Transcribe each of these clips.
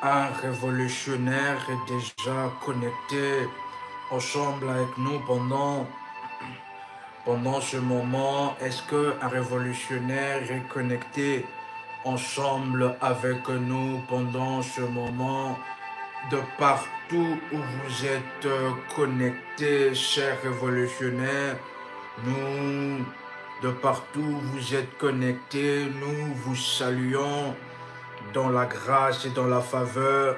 Un révolutionnaire est déjà connecté ensemble avec nous pendant ce moment. Est-ce qu'un révolutionnaire est connecté ensemble avec nous pendant ce moment? De partout où vous êtes connectés, chers révolutionnaires, de partout où vous êtes connectés, nous vous saluons dans la grâce et dans la faveur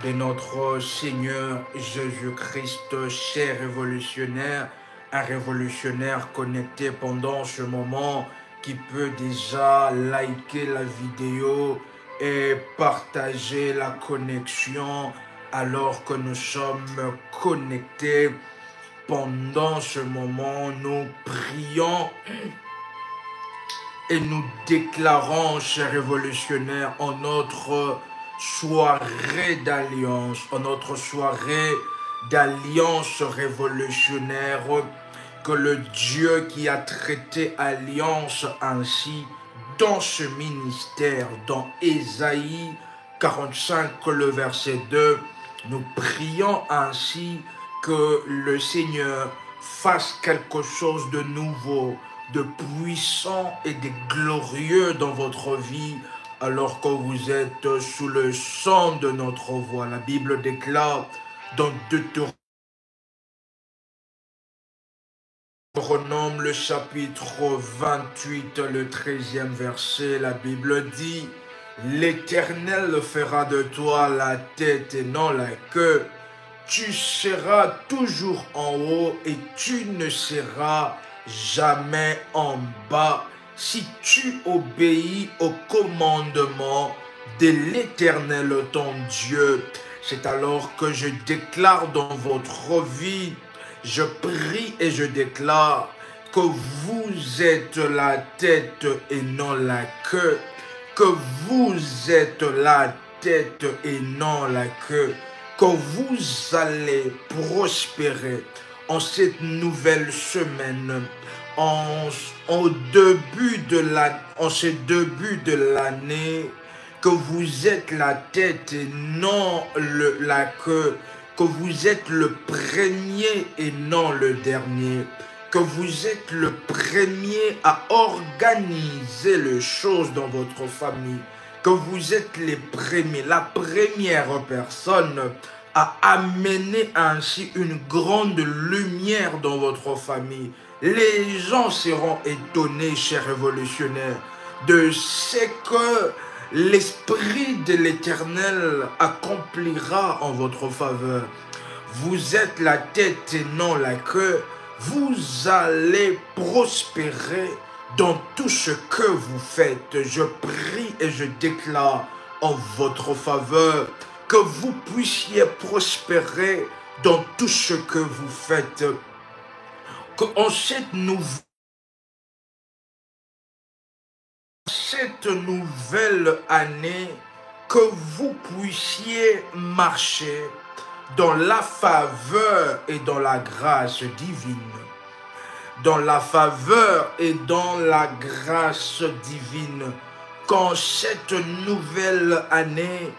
de notre Seigneur Jésus-Christ, cher révolutionnaire, un révolutionnaire connecté pendant ce moment qui peut déjà liker la vidéo et partager la connexion alors que nous sommes connectés. Pendant ce moment, nous prions et nous déclarons, chers révolutionnaires, en notre soirée d'alliance, révolutionnaire, que le Dieu qui a traité alliance ainsi dans ce ministère, dans Ésaïe 45, le verset 2, nous prions ainsi que le Seigneur fasse quelque chose de nouveau, de puissant et de glorieux dans votre vie, alors que vous êtes sous le sang de notre voix. La Bible déclare dans Deutéronome, le chapitre 28, le 13e verset, la Bible dit: l'Éternel fera de toi la tête et non la queue. Tu seras toujours en haut et tu ne seras jamais en bas si tu obéis au commandement de l'Éternel ton Dieu. C'est alors que je déclare dans votre vie, je prie et je déclare que vous êtes la tête et non la queue, que vous êtes la tête et non la queue, que vous allez prospérer en cette nouvelle semaine, en ce début de l'année, que vous êtes la tête et non la queue, que vous êtes le premier et non le dernier, que vous êtes le premier à organiser les choses dans votre famille, que vous êtes les premiers, la première personne à amener ainsi une grande lumière dans votre famille. Les gens seront étonnés, chers révolutionnaires, de ce que l'Esprit de l'Éternel accomplira en votre faveur. Vous êtes la tête et non la queue. Vous allez prospérer dans tout ce que vous faites. Je prie et je déclare en votre faveur que vous puissiez prospérer dans tout ce que vous faites. Qu'en cette nouvelle année, que vous puissiez marcher dans la faveur et dans la grâce divine. Dans la faveur et dans la grâce divine. Qu'en cette nouvelle année,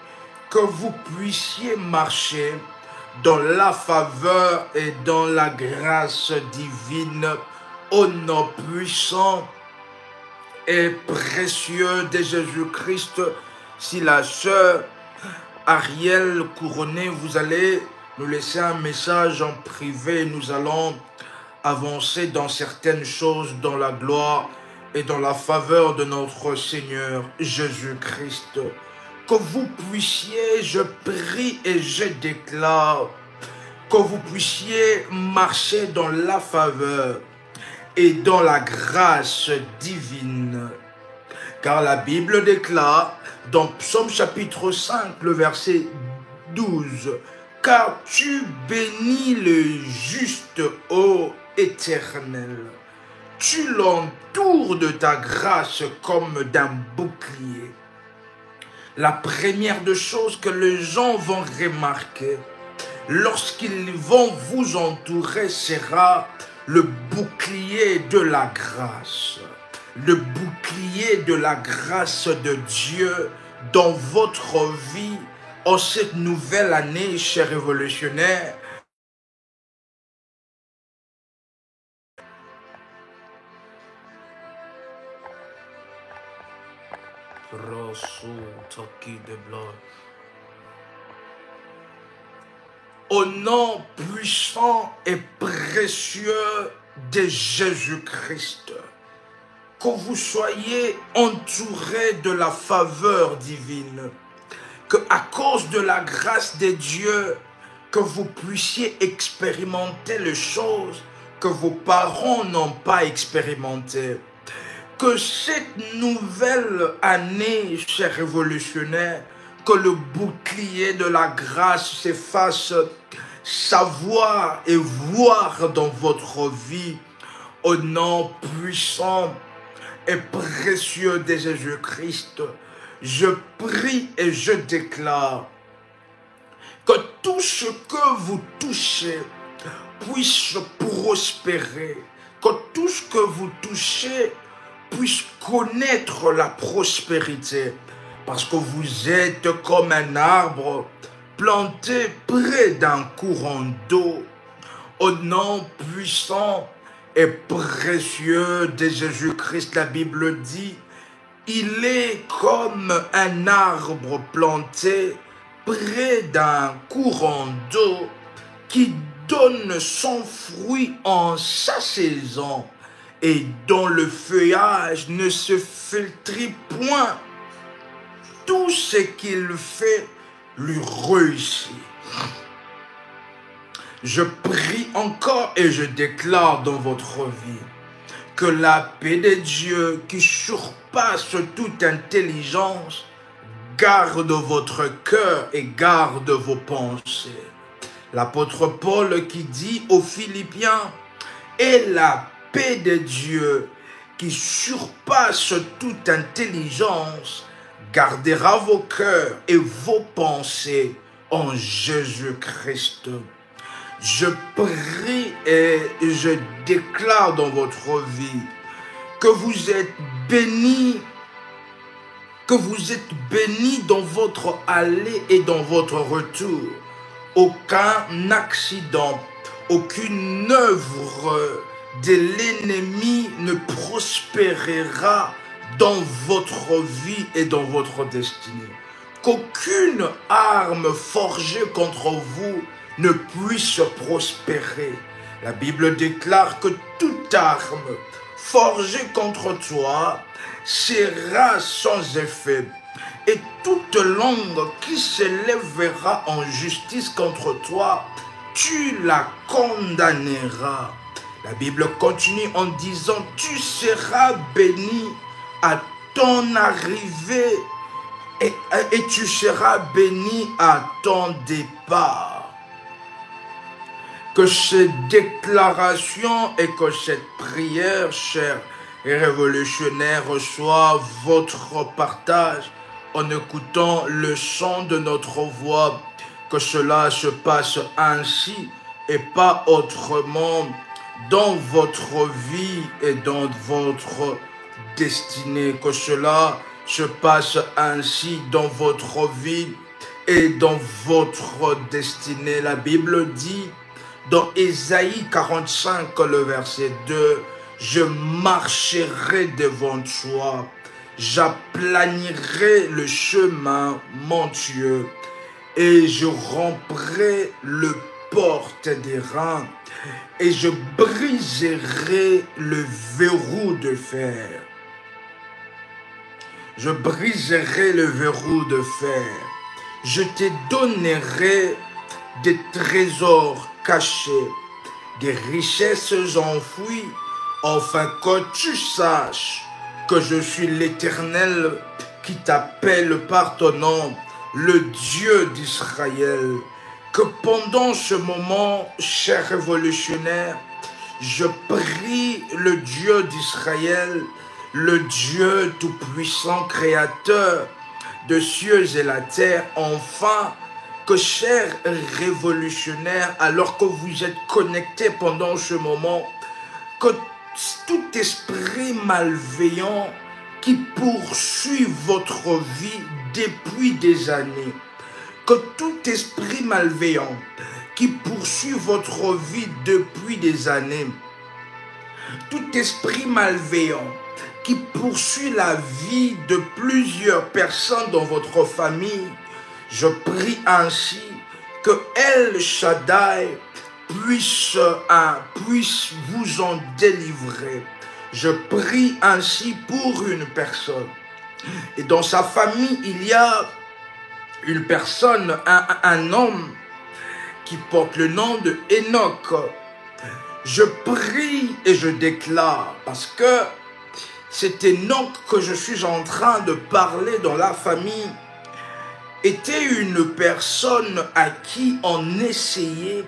que vous puissiez marcher dans la faveur et dans la grâce divine, au nom puissant et précieux de Jésus-Christ. Si la sœur Ariel Couronné, vous allez nous laisser un message en privé, nous allons avancer dans certaines choses, dans la gloire et dans la faveur de notre Seigneur Jésus-Christ. Que vous puissiez, je prie et je déclare, que vous puissiez marcher dans la faveur et dans la grâce divine. Car la Bible déclare dans Psaume chapitre 5, le verset 12, « Car tu bénis le juste, ô Éternel, tu l'entoures de ta grâce comme d'un bouclier. » La première des choses que les gens vont remarquer lorsqu'ils vont vous entourer sera le bouclier de la grâce. Le bouclier de la grâce de Dieu dans votre vie en cette nouvelle année, chers révolutionnaires, au nom puissant et précieux de Jésus-Christ, que vous soyez entourés de la faveur divine, que à cause de la grâce de Dieu, que vous puissiez expérimenter les choses que vos parents n'ont pas expérimentées. Que cette nouvelle année, chers révolutionnaires, que le bouclier de la grâce se fasse savoir et voir dans votre vie, au nom puissant et précieux de Jésus-Christ. Je prie et je déclare que tout ce que vous touchez puisse prospérer, que tout ce que vous touchez puisse connaître la prospérité, parce que vous êtes comme un arbre planté près d'un courant d'eau. Au nom puissant et précieux de Jésus-Christ, la Bible dit, il est comme un arbre planté près d'un courant d'eau qui donne son fruit en sa saison et dont le feuillage ne se filtre point. Tout ce qu'il fait lui réussit. Je prie encore et je déclare dans votre vie que la paix de Dieu qui surpasse toute intelligence garde votre cœur et garde vos pensées. L'apôtre Paul qui dit aux Philippiens, et la paix de Dieu qui surpasse toute intelligence gardera vos cœurs et vos pensées en Jésus-Christ. Je prie et je déclare dans votre vie que vous êtes bénis, dans votre aller et dans votre retour. Aucun accident, aucune œuvre de l'ennemi ne prospérera dans votre vie et dans votre destinée. Qu'aucune arme forgée contre vous ne puisse prospérer. La Bible déclare que toute arme forgée contre toi sera sans effet. Et toute langue qui s'élèvera en justice contre toi, tu la condamneras. La Bible continue en disant, tu seras béni à ton arrivée et tu seras béni à ton départ. Que cette déclaration et que cette prière, chers révolutionnaires, reçoivent votre partage en écoutant le son de notre voix. Que cela se passe ainsi et pas autrement dans votre vie et dans votre destinée. Que cela se passe ainsi dans votre vie et dans votre destinée. La Bible dit dans Ésaïe 45, le verset 2, « Je marcherai devant toi, j'aplanirai le chemin, mon Dieu, et je romprai le porte des reins, et je briserai le verrou de fer. » Je briserai le verrou de fer. Je te donnerai des trésors cachés, des richesses enfouies, afin que tu saches que je suis l'Éternel qui t'appelle par ton nom, le Dieu d'Israël. Que pendant ce moment, chers révolutionnaires, je prie le Dieu d'Israël, le Dieu tout-puissant, créateur de cieux et la terre, enfin, que chers révolutionnaires, alors que vous êtes connectés pendant ce moment, que tout esprit malveillant qui poursuit votre vie depuis des années, que tout esprit malveillant qui poursuit votre vie depuis des années, tout esprit malveillant qui poursuit la vie de plusieurs personnes dans votre famille, je prie ainsi que El Shaddai puisse vous en délivrer. Je prie ainsi pour une personne. Et dans sa famille, il y a une personne, un homme qui porte le nom de Enoch. Je prie et je déclare, parce que c'est Enoch que je suis en train de parler dans la famille, était une personne à qui on essayait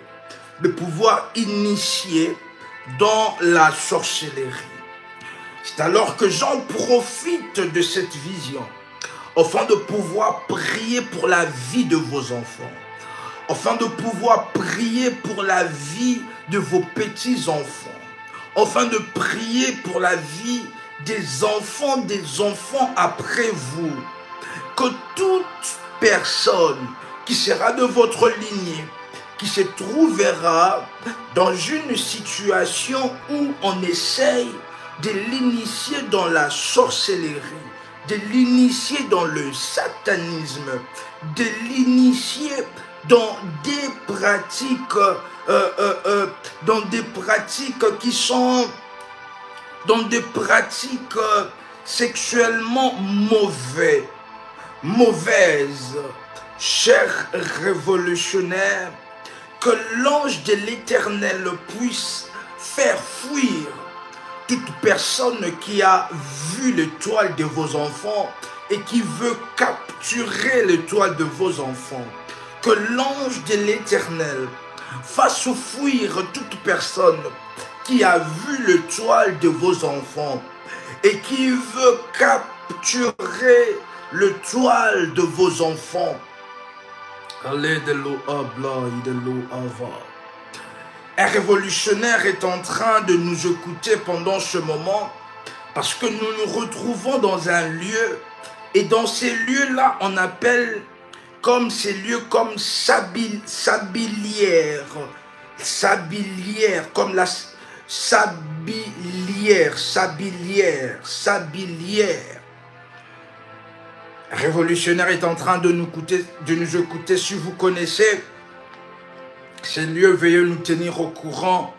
de pouvoir initier dans la sorcellerie. C'est alors que j'en profite de cette vision, afin de pouvoir prier pour la vie de vos enfants, afin de pouvoir prier pour la vie de vos petits-enfants, afin de prier pour la vie des enfants après vous, que toute personne qui sera de votre lignée, qui se trouvera dans une situation où on essaye de l'initier dans la sorcellerie, de l'initier dans le satanisme, de l'initier dans des pratiques, qui sont dans des pratiques sexuellement mauvaises. Chers révolutionnaires, que l'ange de l'Éternel puisse faire fuir toute personne qui a vu l'étoile de vos enfants et qui veut capturer l'étoile de vos enfants. Que l'ange de l'Éternel fasse fuir toute personne qui a vu l'étoile de vos enfants et qui veut capturer l'étoile de vos enfants. Un révolutionnaire est en train de nous écouter pendant ce moment parce que nous nous retrouvons dans un lieu et dans ces lieux-là, on appelle comme ces lieux comme sablière, comme la sablière. Révolutionnaire est en train de nous écouter. Si vous connaissez ces lieux, veuillez nous tenir au courant.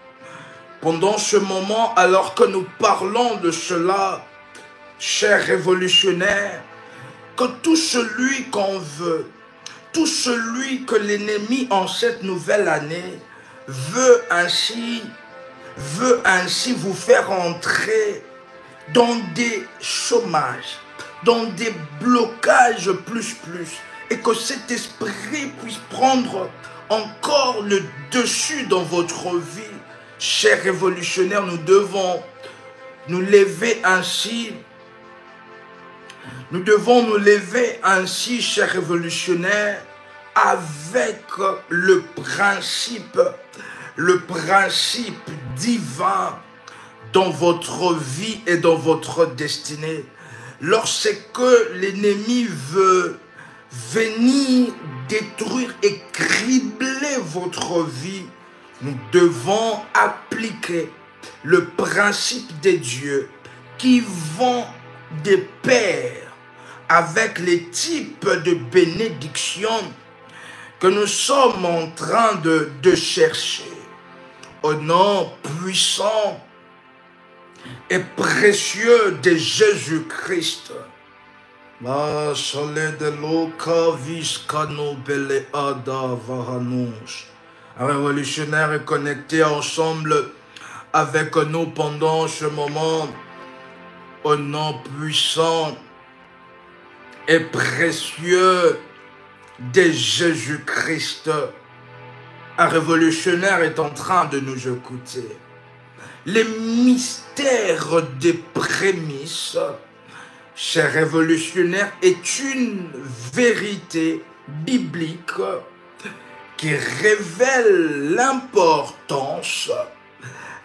Pendant ce moment, alors que nous parlons de cela, chers révolutionnaires, que tout celui qu'on veut, tout celui que l'ennemi en cette nouvelle année veut ainsi vous faire entrer dans des chômages, dans des blocages plus, et que cet esprit puisse prendre encore le dessus dans votre vie. Chers révolutionnaires, nous devons nous lever ainsi. Nous devons nous lever ainsi, chers révolutionnaires, avec le principe divin dans votre vie et dans votre destinée. Lorsque l'ennemi veut venir détruire et cribler votre vie, nous devons appliquer le principe des dieux qui vont de pair avec les types de bénédictions que nous sommes en train de chercher. Au nom puissant et précieux de Jésus-Christ. Un révolutionnaire est connecté ensemble avec nous pendant ce moment. Au nom puissant et précieux de Jésus-Christ. Un révolutionnaire est en train de nous écouter. Les mystères des prémices, chers révolutionnaires, est une vérité biblique qui révèle l'importance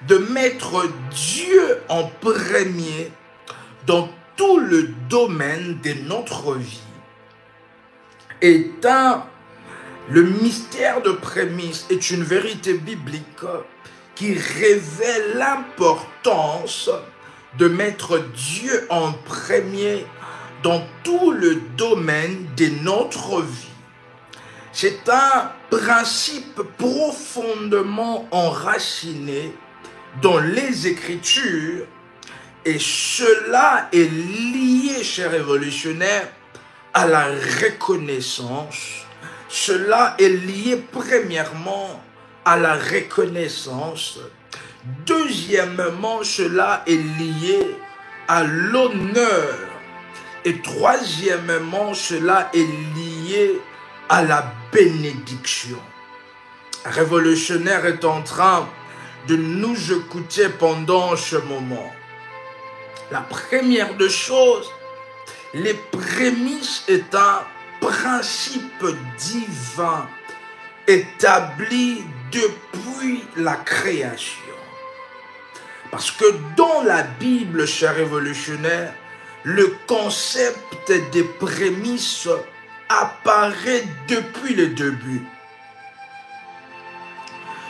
de mettre Dieu en premier dans tout le domaine de notre vie. Étant Le mystère de prémisse est une vérité biblique qui révèle l'importance de mettre Dieu en premier dans tout le domaine de notre vie. C'est un principe profondément enraciné dans les Écritures et cela est lié, chers révolutionnaires, à la reconnaissance. Cela est lié premièrement à la reconnaissance. Deuxièmement, cela est lié à l'honneur. Et troisièmement, cela est lié à la bénédiction. Un révolutionnaire est en train de nous écouter pendant ce moment. La première des choses, les prémices est un principe divin établi depuis la création. Parce que dans la Bible, chers révolutionnaires, le concept des prémices apparaît depuis le début.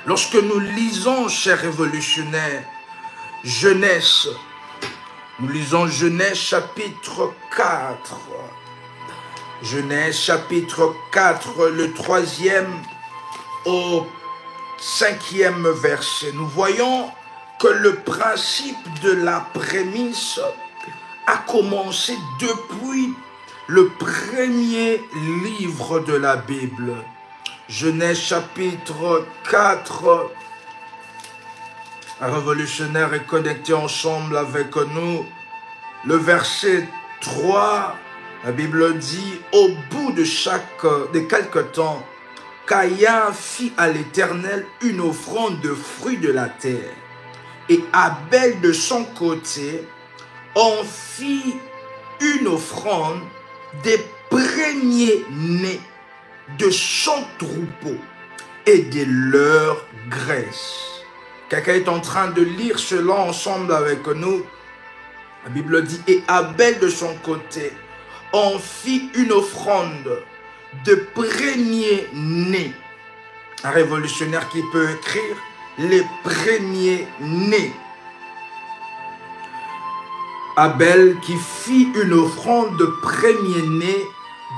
Lorsque nous lisons, chers révolutionnaires, Genèse, nous lisons Genèse chapitre 4. Genèse chapitre 4, le 3e au 5e verset. Nous voyons que le principe de la prémisse a commencé depuis le premier livre de la Bible. Genèse chapitre 4. Un révolutionnaire est connecté ensemble avec nous. Le verset 3, la Bible dit, au bout de quelque temps, Caïn fit à l'Éternel une offrande de fruits de la terre. Et Abel de son côté en fit une offrande des premiers-nés de son troupeau et de leur graisse. Quelqu'un est en train de lire cela ensemble avec nous. La Bible dit, et Abel de son côté en fit une offrande de premiers-nés. Un révolutionnaire qui peut écrire les premiers-nés. Abel qui fit une offrande de premiers-nés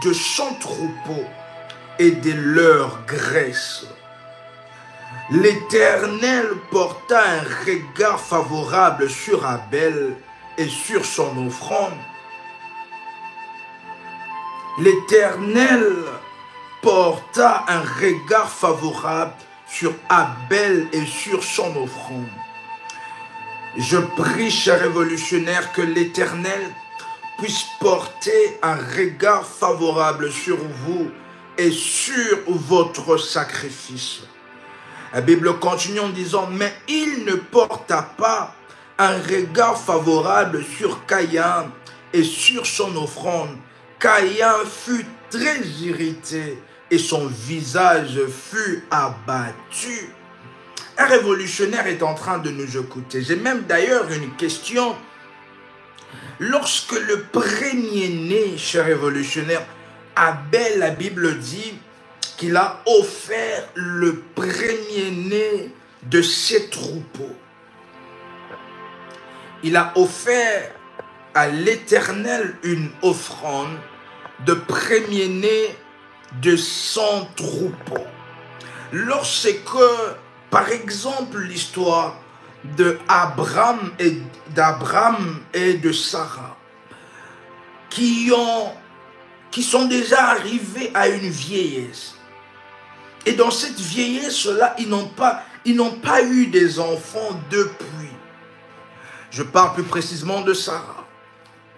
de son troupeau et de leur graisse. L'Éternel porta un regard favorable sur Abel et sur son offrande. L'Éternel porta un regard favorable sur Abel et sur son offrande. Je prie, chers révolutionnaires, que l'Éternel puisse porter un regard favorable sur vous et sur votre sacrifice. La Bible continue en disant, mais il ne porta pas un regard favorable sur Caïn et sur son offrande. Caïn fut très irrité et son visage fut abattu. Un révolutionnaire est en train de nous écouter. J'ai même d'ailleurs une question. Lorsque le premier-né, cher révolutionnaire, Abel, la Bible dit qu'il a offert le premier-né de ses troupeaux. Il a offert à l'Éternel une offrande de premier-né de son troupeau. Lorsque, par exemple, l'histoire d'Abraham et de Sarah, qui sont déjà arrivés à une vieillesse. Et dans cette vieillesse-là, ils n'ont pas eu des enfants depuis. Je parle plus précisément de Sarah.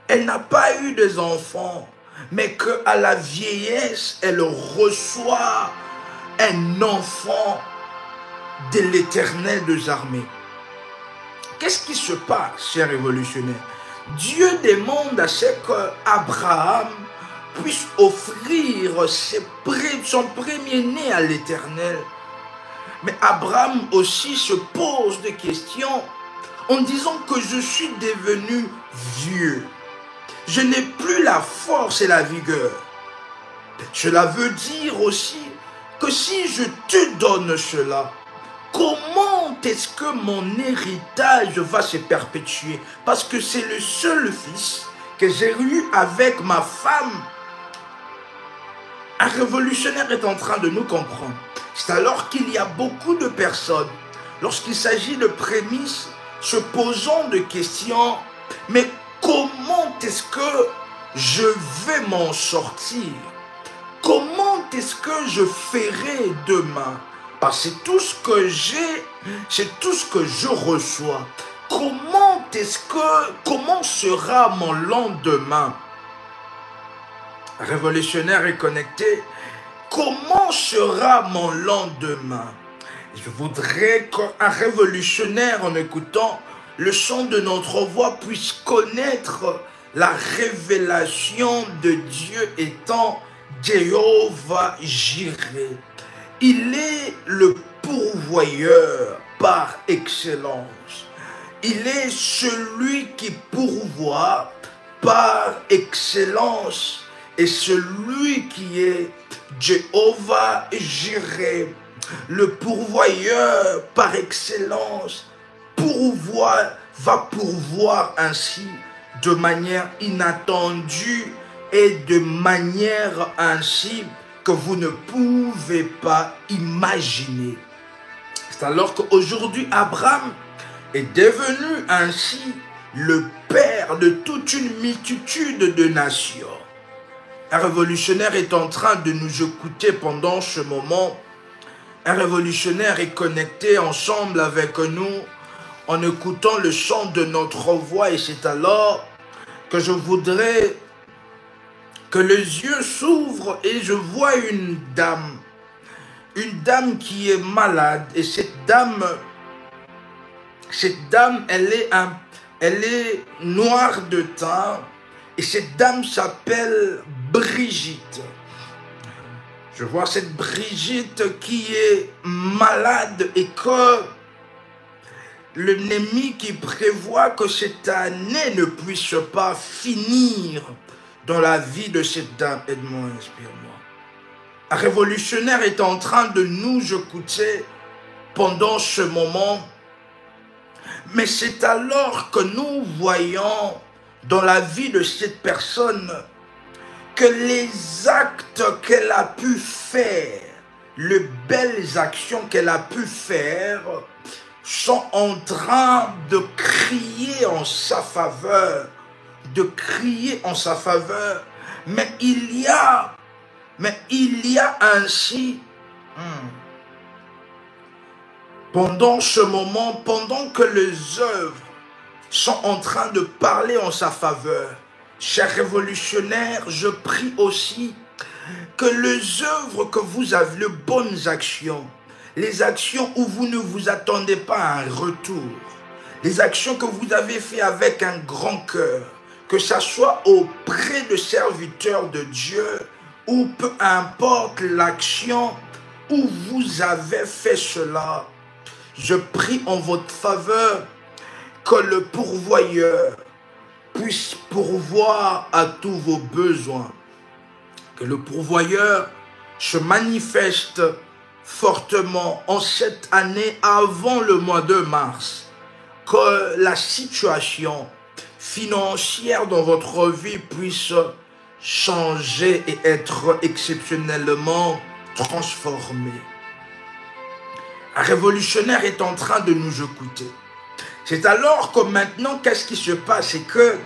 Elle n'a pas eu des enfants, mais qu'à la vieillesse, elle reçoit un enfant de l'Éternel des armées. Qu'est-ce qui se passe, chers révolutionnaires? Dieu demande à ce qu'Abraham puisse offrir son premier-né à l'Éternel. Mais Abraham aussi se pose des questions en disant que je suis devenu vieux. Je n'ai plus la force et la vigueur. Cela veut dire aussi que si je te donne cela, comment est-ce que mon héritage va se perpétuer? Parce que c'est le seul fils que j'ai eu avec ma femme. Un révolutionnaire est en train de nous comprendre. C'est alors qu'il y a beaucoup de personnes, lorsqu'il s'agit de prémices, se posant des questions, mais comment est-ce que je vais m'en sortir? Comment est-ce que je ferai demain? Parce que c'est tout ce que j'ai, c'est tout ce que je reçois. Comment sera mon lendemain? Révolutionnaire et connecté, comment sera mon lendemain? Je voudrais qu'un révolutionnaire, en écoutant le son de notre voix, puisse connaître la révélation de Dieu étant Jéhovah Jireh. Il est le pourvoyeur par excellence. Il est celui qui pourvoit par excellence et celui qui est Jéhovah Jireh, le pourvoyeur par excellence, va pourvoir ainsi de manière inattendue et de manière ainsi que vous ne pouvez pas imaginer. C'est alors qu'aujourd'hui Abraham est devenu ainsi le père de toute une multitude de nations. Un révolutionnaire est en train de nous écouter pendant ce moment. Un révolutionnaire est connecté ensemble avec nous en écoutant le son de notre voix. Et c'est alors que je voudrais que les yeux s'ouvrent et je vois une dame qui est malade. Et cette dame, elle est noire de teint. Et cette dame s'appelle Brigitte. Je vois cette Brigitte qui est malade et que l'ennemi qui prévoit que cette année ne puisse pas finir dans la vie de cette dame. Aide-moi, inspire-moi. Un révolutionnaire est en train de nous écouter pendant ce moment. Mais c'est alors que nous voyons dans la vie de cette personne que les actes qu'elle a pu faire, les belles actions qu'elle a pu faire, sont en train de crier en sa faveur, mais il y a ainsi, pendant ce moment, pendant que les œuvres sont en train de parler en sa faveur, cher révolutionnaire, je prie aussi que les œuvres que vous avez, les bonnes actions, les actions où vous ne vous attendez pas à un retour, les actions que vous avez fait avec un grand cœur, que ça soit auprès de serviteurs de Dieu ou peu importe l'action où vous avez fait cela, je prie en votre faveur que le pourvoyeur puisse pourvoir à tous vos besoins. Que le pourvoyeur se manifeste fortement en cette année avant le mois de mars. Que la situation financière dans votre vie puisse changer et être exceptionnellement transformée. Un révolutionnaire est en train de nous écouter. C'est alors que maintenant, qu'est-ce qui se passe? C'est que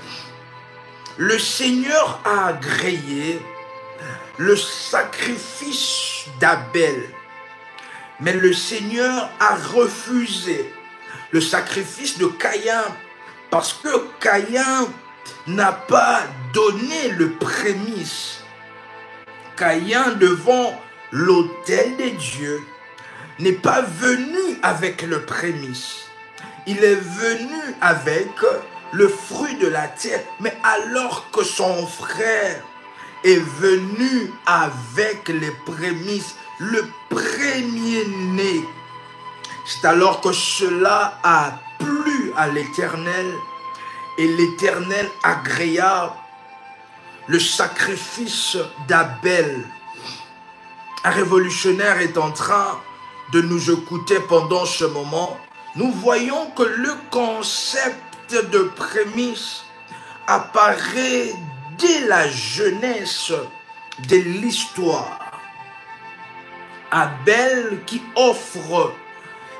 le Seigneur a agréé le sacrifice d'Abel. Mais le Seigneur a refusé le sacrifice de Caïn. Parce que Caïn n'a pas donné le prémice. Caïn, devant l'autel de Dieu, n'est pas venu avec le prémice. Il est venu avec le fruit de la terre. Mais alors que son frère est venu avec les prémices, le premier-né, c'est alors que cela a plu à l'Éternel et l'Éternel agréa le sacrifice d'Abel. un révolutionnaire est en train de nous écouter pendant ce moment, nous voyons que le concept de prémisse apparaît dès la jeunesse de l'histoire. Abel qui offre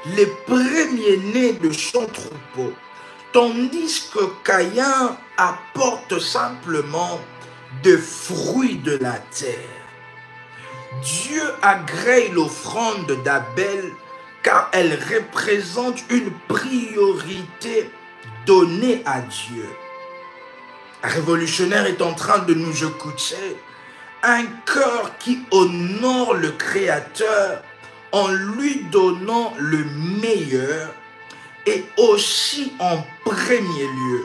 les premiers-nés de son troupeau, tandis que Caïn apporte simplement des fruits de la terre. Dieu agrée l'offrande d'Abel car elle représente une priorité donnée à Dieu. Un révolutionnaire est en train de nous écouter. Un cœur qui honore le Créateur en lui donnant le meilleur et aussi en premier lieu.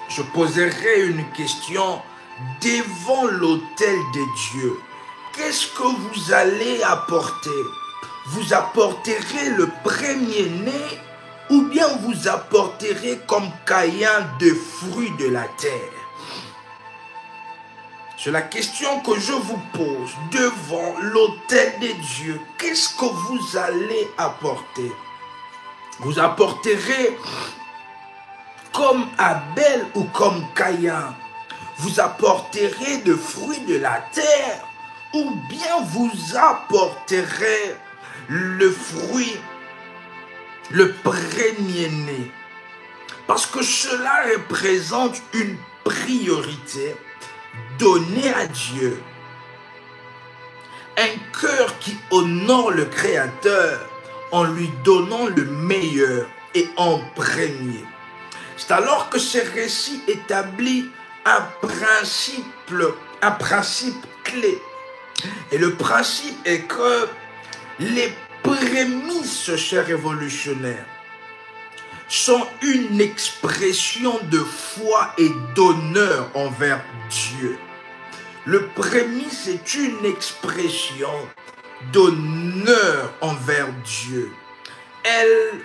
Je poserai une question devant l'autel de Dieu. Qu'est-ce que vous allez apporter? Vous apporterez le premier-né ou bien vous apporterez comme Caïn des fruits de la terre? C'est la question que je vous pose devant l'autel de Dieu. Qu'est-ce que vous allez apporter? Vous apporterez comme Abel ou comme Caïn? Vous apporterez des fruits de la terre ou bien vous apporterez le fruit, le premier-né? Parce que cela représente une priorité donnée à Dieu. Un cœur qui honore le Créateur en lui donnant le meilleur et en premier. C'est alors que ce récit établit un principe clé. Et le principe est que les prémices, chers révolutionnaires, sont une expression de foi et d'honneur envers Dieu. Le prémisse est une expression d'honneur envers Dieu. Elle